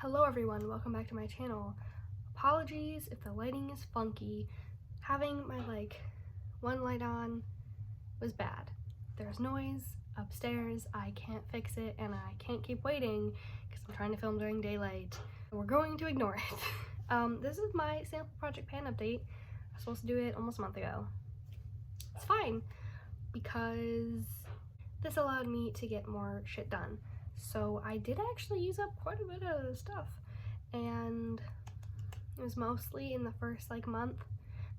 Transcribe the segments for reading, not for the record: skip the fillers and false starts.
Hello everyone, welcome back to my channel. Apologies if the lighting is funky. Having my one light on was bad. There's noise upstairs, I can't fix it, and I can't keep waiting because I'm trying to film during daylight. We're going to ignore it. This is my sample project pan update. I was supposed to do it almost a month ago. It's fine because this allowed me to get more shit done. So I did actually use up quite a bit of stuff, and it was mostly in the first month.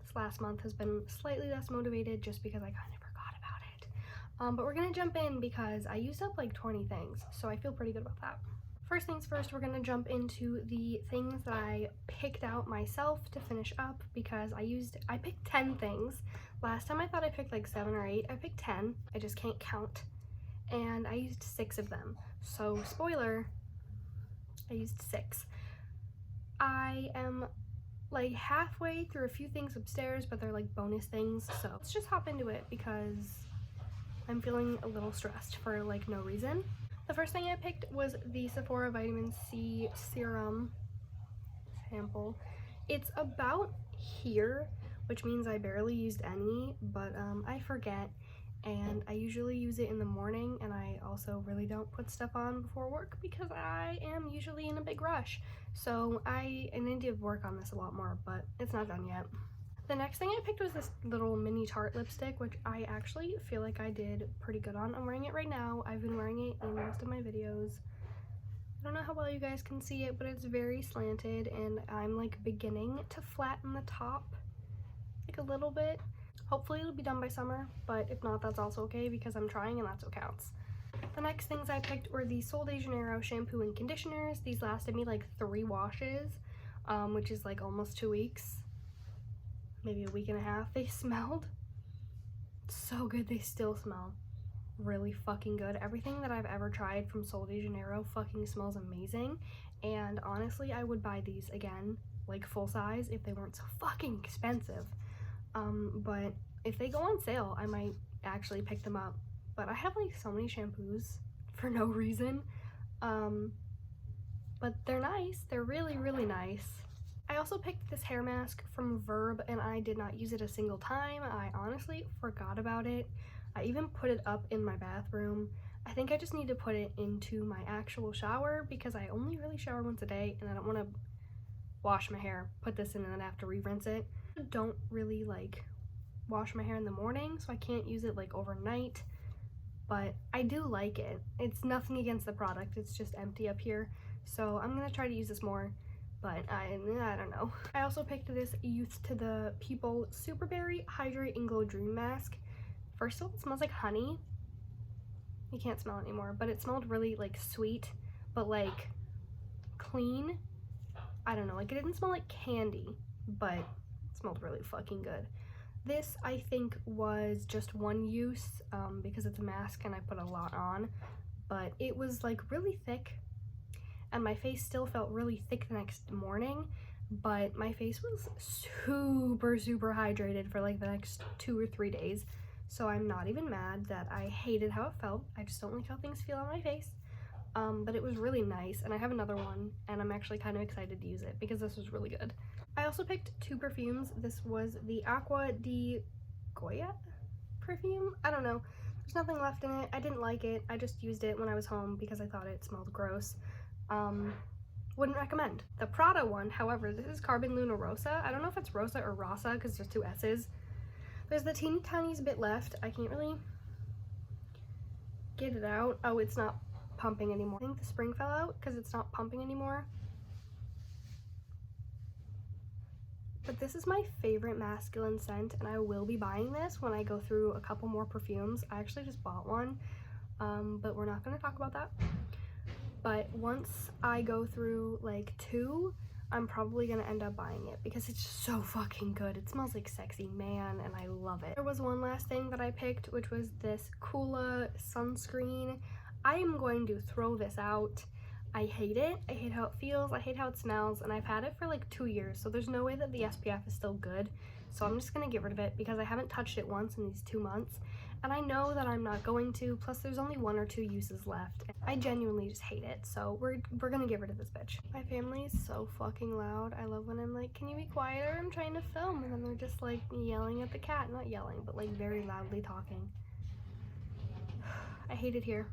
This last month has been slightly less motivated just because I kind of forgot about it. But we're gonna jump in because I used up 20 things, so I feel pretty good about that. First things first, we're gonna jump into the things that I picked out myself to finish up because I picked 10 things. Last time I thought I picked 7 or 8. I picked 10. I just can't count. And I used 6 of them. So spoiler, I used 6. I am halfway through a few things upstairs, but they're bonus things. So let's just hop into it because I'm feeling a little stressed for no reason. The first thing I picked was the Sephora Vitamin C Serum sample. It's about here, which means I barely used any, but I forget. And I usually use it in the morning, and I also really don't put stuff on before work because I am usually in a big rush. So I need to work on this a lot more, but it's not done yet. The next thing I picked was this little mini Tarte lipstick, which I actually feel like I did pretty good on. I'm wearing it right now. I've been wearing it in most of my videos. I don't know how well you guys can see it, but it's very slanted, and I'm beginning to flatten the top a little bit. Hopefully it'll be done by summer, but if not, that's also okay because I'm trying and that's what counts. The next things I picked were the Sol de Janeiro shampoo and conditioners. These lasted me 3 washes, which is almost 2 weeks, maybe a week and a half. They smelled so good. They still smell really fucking good. Everything that I've ever tried from Sol de Janeiro fucking smells amazing, and honestly I would buy these again, full size, if they weren't so fucking expensive. But if they go on sale, I might actually pick them up. But I have so many shampoos for no reason. But they're nice. They're really, really nice. I also picked this hair mask from verrrry, and I did not use it a single time. I honestly forgot about it. I even put it up in my bathroom. I think I just need to put it into my actual shower because I only really shower once a day, and I don't want to wash my hair, put this in, and then have to re-rinse it. I don't really wash my hair in the morning, so I can't use it overnight, but I do like it. It's nothing against the product, it's just empty up here, so I'm gonna try to use this more, but I don't know. I also picked this Youth to the People Super Berry Hydrate and Glow Dream Mask. First of all, it smells like honey. You can't smell it anymore, but it smelled really sweet, but clean. I don't know, it didn't smell like candy, but it smelled really fucking good. This I think was just one use because it's a mask and I put a lot on, but it was really thick, and my face still felt really thick the next morning, but my face was super hydrated for the next 2 or 3 days. So I'm not even mad that I hated how it felt. I just don't like how things feel on my face. But it was really nice, and I have another one, and I'm actually kind of excited to use it because this was really good. I also picked 2 perfumes. This was the Aqua de Goya perfume. I don't know. There's nothing left in it. I didn't like it. I just used it when I was home because I thought it smelled gross. Wouldn't recommend. The Prada one, however, this is Carbon Lunarosa. I don't know if it's Rosa or Rasa because there's 2 S's. There's the teeny tiniest bit left. I can't really get it out. Oh, it's not pumping anymore. I think the spring fell out because it's not pumping anymore. But this is my favorite masculine scent, and I will be buying this when I go through a couple more perfumes. I actually just bought one, but we're not going to talk about that. But once I go through 2, I'm probably going to end up buying it because it's just so fucking good. It smells like sexy man, and I love it. There was one last thing that I picked, which was this Kula Sunscreen. I am going to throw this out. I hate it. I hate how it feels. I hate how it smells, and I've had it for 2 years, so there's no way that the SPF is still good. So I'm just gonna get rid of it because I haven't touched it once in these 2 months, and I know that I'm not going to, plus there's only 1 or 2 uses left. I genuinely just hate it, so we're gonna get rid of this bitch. My family is so fucking loud. I love when I'm like, can you be quieter? I'm trying to film, and then they're just like yelling at the cat. Not yelling, but like very loudly talking. I hate it here.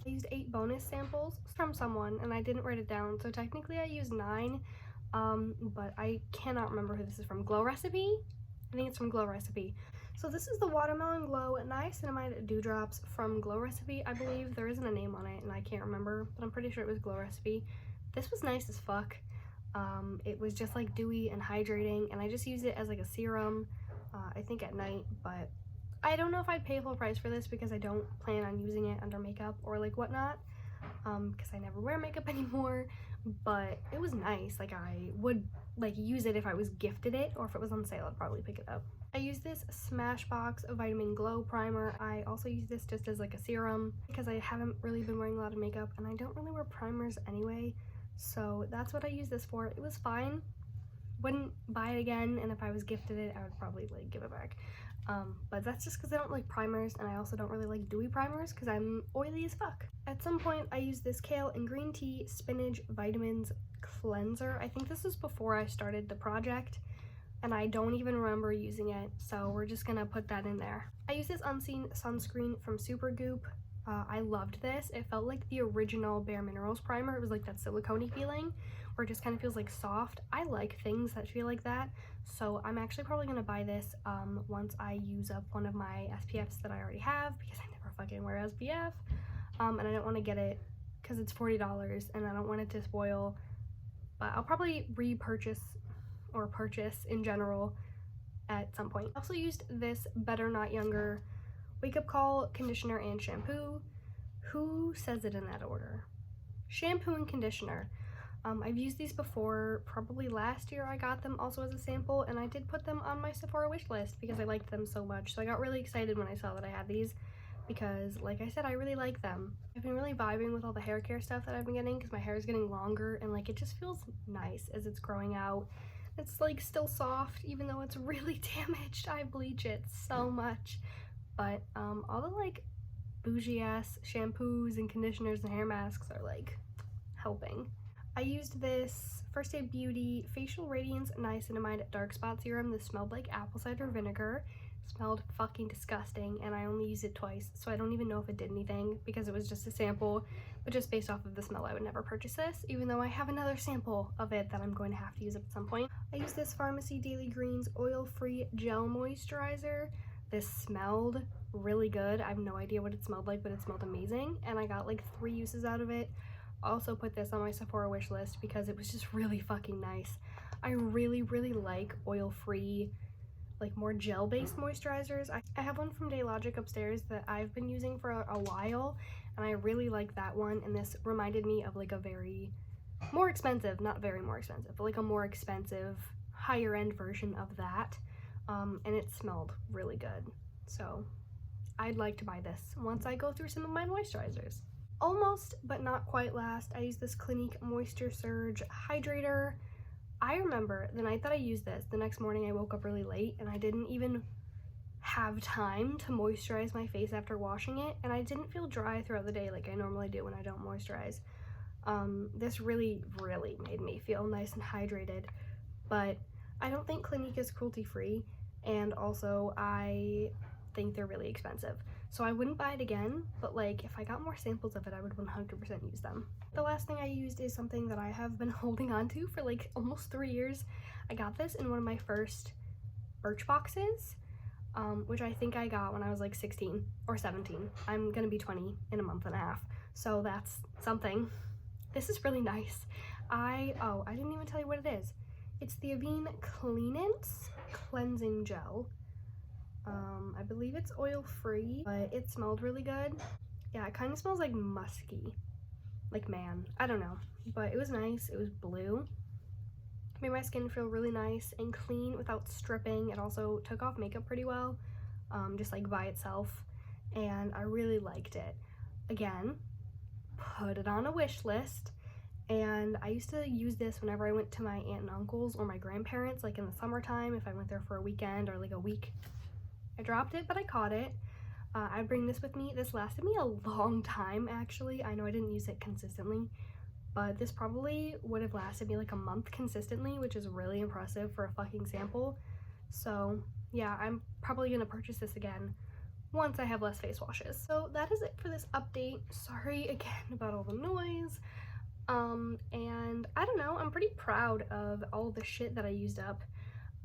I used 8 bonus samples from someone, and I didn't write it down, so technically I used 9, but I cannot remember who this is from. Glow Recipe? I think it's from Glow Recipe. So this is the Watermelon Glow Niacinamide Dewdrops from Glow Recipe, I believe. There isn't a name on it, and I can't remember, but I'm pretty sure it was Glow Recipe. This was nice as fuck. It was just like dewy and hydrating, and I just used it as like a serum, I think at night, but I don't know if I'd pay full price for this because I don't plan on using it under makeup or like whatnot, because I never wear makeup anymore, but it was nice. Like I would like use it if I was gifted it, or if it was on sale I'd probably pick it up. I use this Smashbox Vitamin Glow Primer. I also use this just as like a serum because I haven't really been wearing a lot of makeup and I don't really wear primers anyway, so that's what I use this for. It was fine. Wouldn't buy it again, and if I was gifted it I would probably like give it back. But that's just because I don't like primers, and I also don't really like dewy primers because I'm oily as fuck. At some point I used this Kale and Green Tea Spinach Vitamins Cleanser. I think this was before I started the project, and I don't even remember using it, so we're just gonna put that in there. I used this Unseen Sunscreen from Supergoop. I loved this. It felt like the original Bare Minerals primer. It was like that silicone-y feeling where it just kind of feels like soft. I like things that feel like that, so I'm actually probably gonna buy this once I use up one of my SPFs that I already have, because I never fucking wear SPF, and I don't want to get it because it's $40 and I don't want it to spoil, but I'll probably repurchase or purchase in general at some point. I also used this Better Not Younger Wake Up Call conditioner and shampoo. Who says it in that order? Shampoo and conditioner. I've used these before. Probably last year I got them also as a sample, and I did put them on my Sephora wish list because I liked them so much. So I got really excited when I saw that I had these because, like I said, I really like them. I've been really vibing with all the hair care stuff that I've been getting because my hair is getting longer, and like it just feels nice as it's growing out. It's like still soft even though it's really damaged. I bleach it so much, but all the like bougie ass shampoos and conditioners and hair masks are like helping. I used this First Aid Beauty Facial Radiance Niacinamide Dark Spot Serum. This smelled like apple cider vinegar. It smelled fucking disgusting, and I only used it twice, so I don't even know if it did anything because it was just a sample, but just based off of the smell I would never purchase this, even though I have another sample of it that I'm going to have to use at some point. I used this Pharmacy Daily Greens Oil-Free Gel Moisturizer. This smelled really good. I have no idea what it smelled like, but it smelled amazing, and I got like 3 uses out of it. Also put this on my Sephora wish list because it was just really fucking nice. I really like oil-free, like more gel-based moisturizers. I have one from Daylogic upstairs that I've been using for a while, and I really like that one, and this reminded me of like a very more expensive, not very more expensive, but like a more expensive higher end version of that, and it smelled really good. So I'd like to buy this once I go through some of my moisturizers. Almost, but not quite last, I used this Clinique Moisture Surge Hydrator. I remember the night that I used this, the next morning I woke up really late and I didn't even have time to moisturize my face after washing it, and I didn't feel dry throughout the day like I normally do when I don't moisturize. This really made me feel nice and hydrated, but I don't think Clinique is cruelty-free, and also I think they're really expensive. So I wouldn't buy it again, but like if I got more samples of it, I would 100% use them. The last thing I used is something that I have been holding on to for like almost 3 years. I got this in one of my first Birchboxes, which I think I got when I was like 16 or 17. I'm gonna be 20 in a month and a half, so that's something. This is really nice. I didn't even tell you what it is. It's the Avene Cleanance Cleansing Gel. I believe it's oil-free, but it smelled really good. Yeah, it kind of smells like musky, like man, I don't know, but it was nice. It was blue. It made my skin feel really nice and clean without stripping. It also took off makeup pretty well, just like by itself, and I really liked it. Again, put it on a wish list. And I used to use this whenever I went to my aunt and uncle's or my grandparents, like in the summertime, if I went there for a weekend or like a week. I dropped it, but I caught it. I bring this with me. This lasted me a long time, actually. I know I didn't use it consistently, but this probably would have lasted me like a month consistently, which is really impressive for a fucking sample. So yeah, I'm probably gonna purchase this again once I have less face washes. So that is it for this update. Sorry again about all the noise. And I don't know, I'm pretty proud of all the shit that I used up.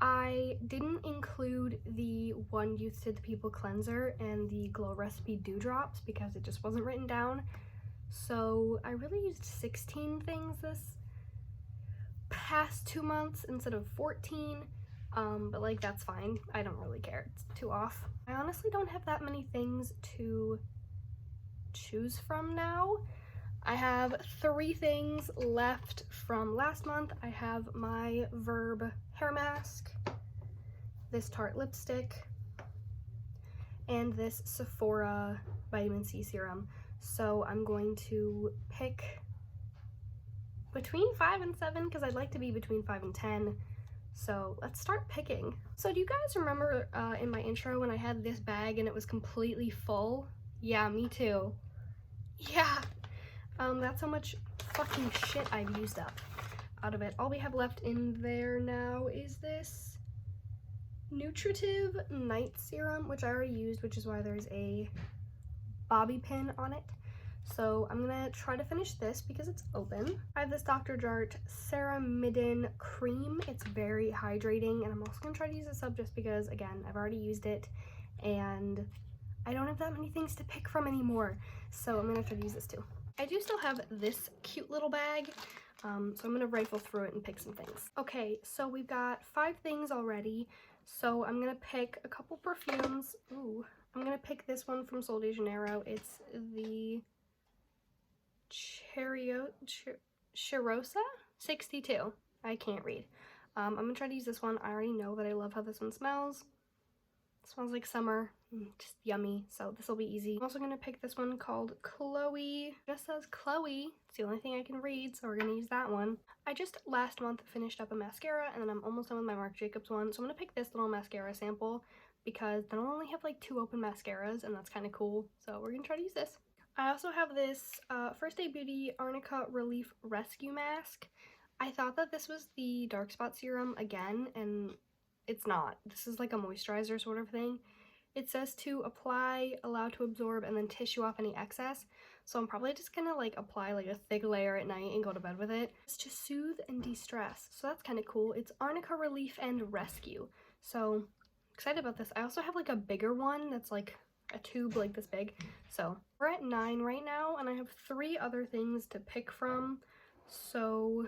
I didn't include the One Youth to the People cleanser and the Glow Recipe Dewdrops because it just wasn't written down. So I really used 16 things this past 2 months instead of 14. But like, that's fine. I don't really care. It's 2 off. I honestly don't have that many things to choose from now. I have 3 things left from last month. I have my Verb hair mask, this Tarte lipstick, and this Sephora vitamin C serum. So I'm going to pick between 5 and 7 because I'd like to be between 5 and 10. So let's start picking. So do you guys remember in my intro when I had this bag and it was completely full? Yeah, me too. Yeah. That's how much fucking shit I've used up out of it. All we have left in there now is this Nutritive Night Serum, which I already used, which is why there's a bobby pin on it. So I'm gonna try to finish this because it's open. I have this Dr. Jart Ceramidin Cream. It's very hydrating, and I'm also gonna try to use this up just because, again, I've already used it, and I don't have that many things to pick from anymore. So I'm gonna try to use this too. I do still have this cute little bag, so I'm gonna rifle through it and pick some things. Okay, so we've got 5 things already, so I'm gonna pick a couple perfumes. Ooh, I'm gonna pick this one from Sol de Janeiro. It's the Cheirosa 62. I can't read. I'm gonna try to use this one. I already know that I love how this one smells. It smells like summer, just yummy, so this will be easy. I'm also gonna pick this one called Chloe. It just says Chloe. It's the only thing I can read, so we're gonna use that one. I just last month finished up a mascara, and then I'm almost done with my Marc Jacobs one, so I'm gonna pick this little mascara sample because then I'll only have like 2 open mascaras, and that's kind of cool, so we're gonna try to use this. I also have this First Aid Beauty Arnica Relief Rescue Mask. I thought that this was the dark spot serum again, and it's not. This is like a moisturizer sort of thing. It says to apply, allow to absorb, and then tissue off any excess. So I'm probably just gonna like apply like a thick layer at night and go to bed with it. It's to soothe and de-stress. So that's kind of cool. It's Arnica Relief and Rescue. So excited about this. I also have like a bigger one that's like a tube like this big. So we're at 9 right now, and I have 3 other things to pick from. So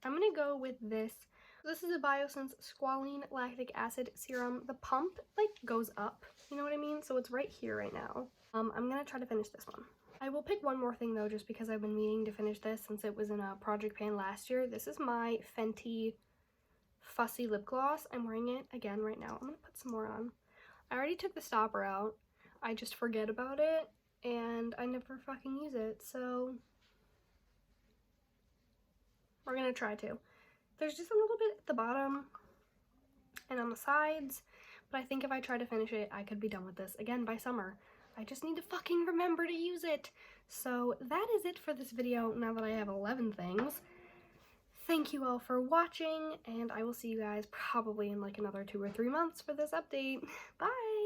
I'm gonna go with this. This is a Biosense Squalene Lactic Acid Serum. The pump like goes up, you know what I mean? So it's right here right now. I'm gonna try to finish this one. I will pick one more thing though, just because I've been meaning to finish this since it was in a project pan last year. This is my Fenty Fussy lip gloss. I'm wearing it again right now. I'm gonna put some more on. I already took the stopper out. I just forget about it and I never fucking use it, so we're gonna try to. There's just a little bit at the bottom and on the sides, but I think if I try to finish it, I could be done with this again by summer. I just need to fucking remember to use it. So that is it for this video now that I have 11 things. Thank you all for watching, and I will see you guys probably in like another 2 or 3 months for this update. Bye!